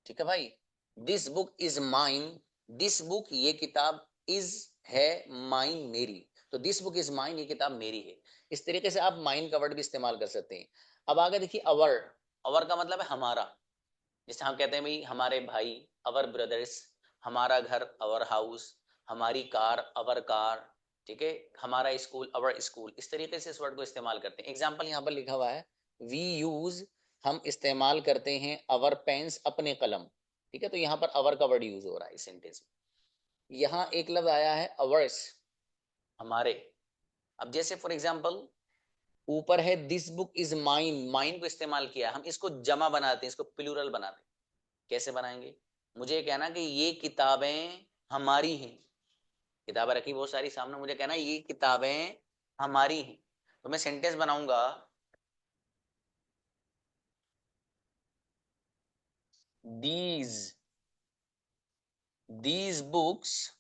ठीक है भाई, this book is mine, this book ये किताब, इज है, माइन मेरी। तो दिस बुक इज माइन, ये किताब मेरी है। इस तरीके से आप माइन का वर्ड भी इस्तेमाल कर सकते हैं। अब आगे देखिए अवर, अवर का मतलब है हमारा। जैसे हम कहते हैं भाई हमारे भाई, अवर ब्रदर्स, हमारा घर, अवर हाउस, हमारी कार, अवर कार। ठीक है, हमारा स्कूल, अवर स्कूल। इस तरीके से इस वर्ड को इस्तेमाल करते हैं। एग्जाम्पल यहाँ पर लिखा हुआ है, वी यूज, हम इस्तेमाल करते हैं, अवर पेन्स, अपने कलम। ठीक है, तो यहाँ पर अवर का वर्ड यूज हो रहा है इस सेंटेंस में। यहाँ एक लफ्ज आया है अवर्स, हमारे। अब जैसे फॉर एग्जाम्पल ऊपर है this book is mine, mine को इस्तेमाल किया, हम इसको जमा बनाते हैं, इसको प्लूरल बनाते हैं। कैसे बनाएंगे, मुझे कहना कि ये किताबें हमारी हैं, किताबें रखी बहुत सारी सामने, मुझे कहना ये किताबें हमारी हैं, तो मैं सेंटेंस बनाऊंगा these books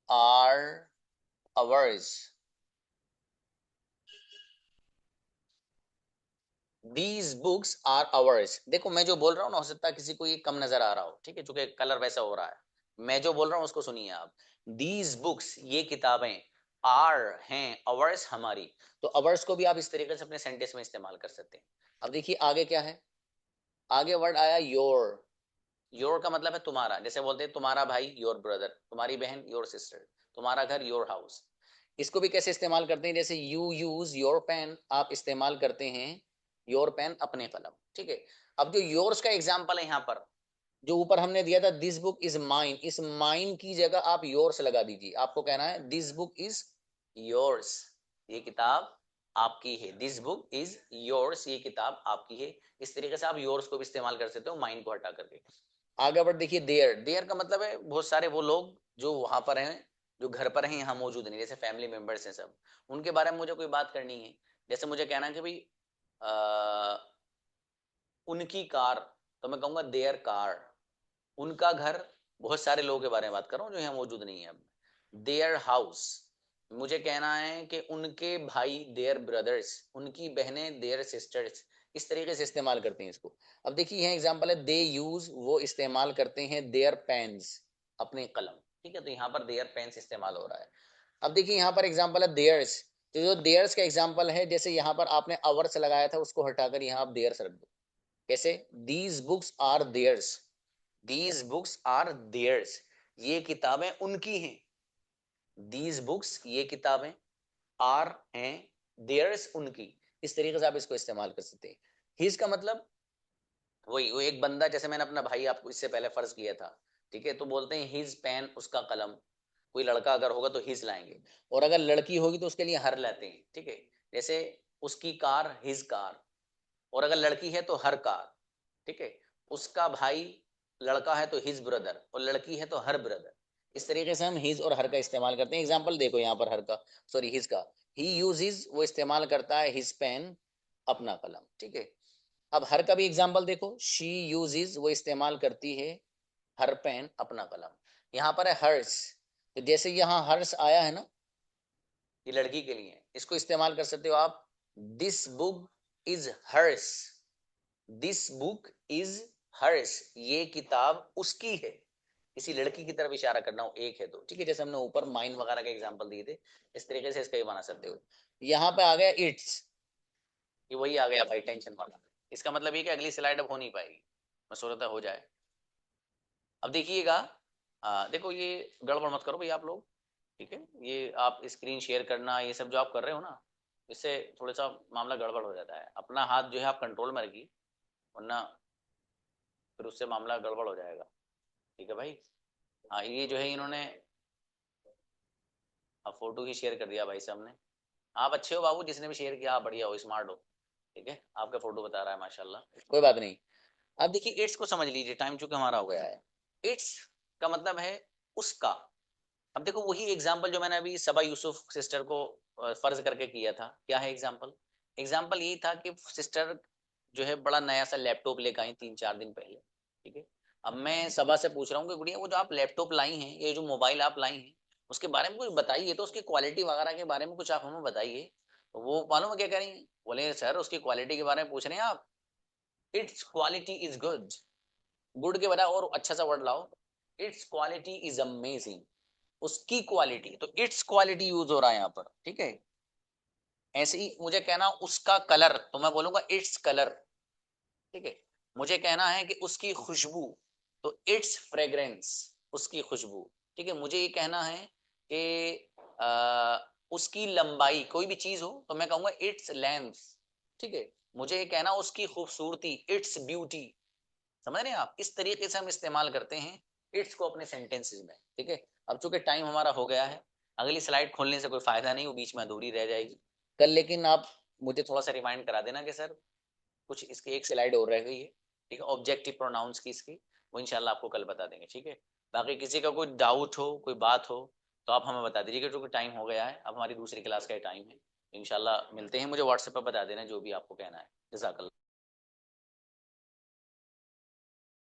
are ours, these books are ours। देखो मैं जो बोल रहा हूँ ना, हो सकता है किसी को ये कम नजर आ रहा हो, ठीक है, चूंकि कलर वैसा हो रहा है। मैं जो बोल रहा हूँ उसको सुनिए आप। these books, ये किताबें, are हैं, ours हमारी। तो ours को भी आप इस तरीके से अपने सेंटेंस में इस्तेमाल कर सकते हैं। अब देखिए आगे क्या है, आगे वर्ड आया योर। योर का मतलब है तुम्हारा। जैसे बोलते हैं तुम्हारा भाई, योर ब्रदर, तुम्हारी बहन, योर सिस्टर, तुम्हारा घर, योर हाउस। इसको भी कैसे इस्तेमाल करते हैं, जैसे यू यूज योर पेन, आप इस्तेमाल करते हैं योर पेन, अपने कलम। ठीक है, अब जो योर्स का एग्जाम्पल है यहाँ पर, जो ऊपर हमने दिया था दिस बुक इज माइन, इस माइन की जगह आप योर्स लगा दीजिए। आपको कहना है दिस बुक इज योर्स, ये किताब आपकी है। दिस बुक इज योर्स, ये किताब आपकी है। इस तरीके से आप योर्स को भी इस्तेमाल कर सकते हो माइन को हटा करके। आगे बढ़ देखिए देयर, देयर का मतलब है बहुत सारे वो लोग जो वहां पर हैं, जो घर पर हैं, यहाँ मौजूद नहीं, जैसे फैमिली मेंबर्स हैं सब, उनके बारे में मुझे कोई बात करनी है। जैसे मुझे कहना है कि भाई उनकी कार, तो मैं कहूंगा देयर कार। उनका घर, बहुत सारे लोगों के बारे में बात कर रहा हूँ जो यहाँ मौजूद नहीं है अब। देयर हाउस, मुझे कहना है कि उनके भाई देयर ब्रदर्स, उनकी बहनें देयर सिस्टर्स, इस तरीके से इस्तेमाल करते हैं इसको। अब देखिए यहाँ एग्जांपल है दे यूज, वो इस्तेमाल करते हैं देयर पेन्स, अपने कलम, ठीक है। तो यहाँ पर देयर पेन्स इस्तेमाल हो रहा है। अब देखिए यहाँ पर एग्जांपल है देयर्स, तो जो देयर्स का एग्जांपल है, जैसे यहाँ पर आपने अवर्स लगाया था उसको हटाकर यहाँ आप देयर्स रख दो। कैसे? These books are theirs, these books are theirs, ये किताबें उनकी हैं। दीज बुक्स, ये किताबें, आर हैं, देयर्स उनकी। इस तरीके से आप इसको इस्तेमाल कर सकते हैं। हिज का मतलब वही, वो एक बंदा, जैसे मैंने अपना भाई आपको इससे पहले फर्ज किया था, ठीक है, तो बोलते हैं हिज पेन, उसका कलम। कोई लड़का अगर होगा तो हिज लाएंगे, और अगर लड़की होगी तो उसके लिए हर लाते हैं, ठीक है। जैसे उसकी कार, हिज कार, और अगर लड़की है तो हर कार, ठीक है। उसका भाई लड़का है तो हिज ब्रदर, और लड़की है तो हर ब्रदर। इस तरीके से हम हिज और हर का इस्तेमाल करते हैं। एग्जाम्पल देखो यहाँ पर हर का, सॉरी हिज का, ही यूजेस, वो इस्तेमाल करता है हिज पेन, अपना कलम, ठीक है। अब हर का भी एग्जाम्पल देखो, शी यूजेस, वो इस्तेमाल करती है हर पेन, अपना कलम। यहाँ पर है हर्स, तो जैसे यहाँ हर्स आया है ना, ये लड़की के लिए, इसको इस्तेमाल कर सकते हो आप, this book is hers, this book is hers, ये किताब उसकी है। किसी लड़की की तरफ इशारा करना हो, एक है तो, ठीक है। जैसे हमने ऊपर माइन वगैरह के एग्जांपल दिए थे, इस तरीके से इसका ही बना सकते हो। यहाँ पे आ गया इट्स, ये वही आ गया भाई, टेंशन वाला। इसका मतलब ये कि अगली स्लाइड अब हो नहीं पाएगी, मसूरत हो जाए। अब देखिएगा, देखो ये गड़बड़ मत करो भाई आप लोग, ठीक है। ये आप स्क्रीन शेयर करना, ये सब जो आप कर रहे हो ना, इससे थोड़ा सा मामला गड़बड़ हो जाता है। अपना हाथ जो है आप कंट्रोल में रखिए, वरना फिर उससे मामला गड़बड़ हो जाएगा, ठीक है भाई। हाँ, ये जो है इन्होंने अब फोटो ही शेयर कर दिया भाई साहब ने। आप अच्छे हो बाबू, जिसने भी शेयर किया आप बढ़िया हो, स्मार्ट हो, ठीक है। आपका फोटो बता रहा है माशाल्लाह, कोई बात नहीं। अब देखिए इट्स को समझ लीजिए, टाइम चूंकि हमारा हो गया है। इट्स का मतलब है उसका। अब देखो वही एग्जाम्पल जो मैंने अभी सबा यूसुफ सिस्टर को फर्ज करके किया था, क्या है एग्जाम्पल? एग्जाम्पल यही था कि सिस्टर जो है बड़ा नया सा लैपटॉप लेकर आई 3-4 दिन पहले, ठीक है। अब मैं सबा से पूछ रहा हूँ कि गुड़िया वो जो आप लैपटॉप लाई हैं, ये जो मोबाइल आप लाई हैं, उसके बारे में कुछ बताइए, तो उसकी क्वालिटी वगैरह के बारे में कुछ आप हमें बताइए। तो वो मालूम है क्या करेंगे? बोले सर उसकी क्वालिटी के बारे में पूछ रहे हैं आप, it's quality is good. Good के बजाय और अच्छा सा वर्ड लाओ, इट्स क्वालिटी इज अमेजिंग। उसकी क्वालिटी, तो इट्स क्वालिटी यूज हो रहा है यहाँ पर, ठीक है। ऐसे ही मुझे कहना उसका कलर, तो मैं बोलूंगा इट्स कलर, ठीक है। मुझे कहना है कि उसकी खुशबू, तो इट्स फ्रेग्रेंस, उसकी खुशबू, ठीक है। मुझे ये कहना है कि उसकी लंबाई, कोई भी चीज हो तो मैं कहूंगा इट्स लेंथ, ठीक है। मुझे ये कहना उसकी खूबसूरती, इट्स ब्यूटी। समझ रहे हैं आप? इस तरीके से हम इस्तेमाल करते हैं इट्स को अपने सेंटेंसेस में, ठीक है। अब चूंकि टाइम हमारा हो गया है, अगली स्लाइड खोलने से कोई फायदा नहीं, वो बीच में अधूरी रह जाएगी कल। लेकिन आप मुझे थोड़ा सा रिमाइंड करा देना कि सर कुछ इसकी एक स्लाइड और रह गई है, ठीक है, ऑब्जेक्टिव प्रोनाउंस की इसकी, वो इंशाल्लाह आपको कल बता देंगे, ठीक है। बाकी किसी का कोई डाउट हो, कोई बात हो, तो आप हमें बता दीजिए, क्योंकि टाइम हो गया है, अब हमारी दूसरी क्लास का टाइम है। इंशाल्लाह मिलते हैं, मुझे व्हाट्सएप पर बता देना जो भी आपको कहना है। जज़ाकल्लाह।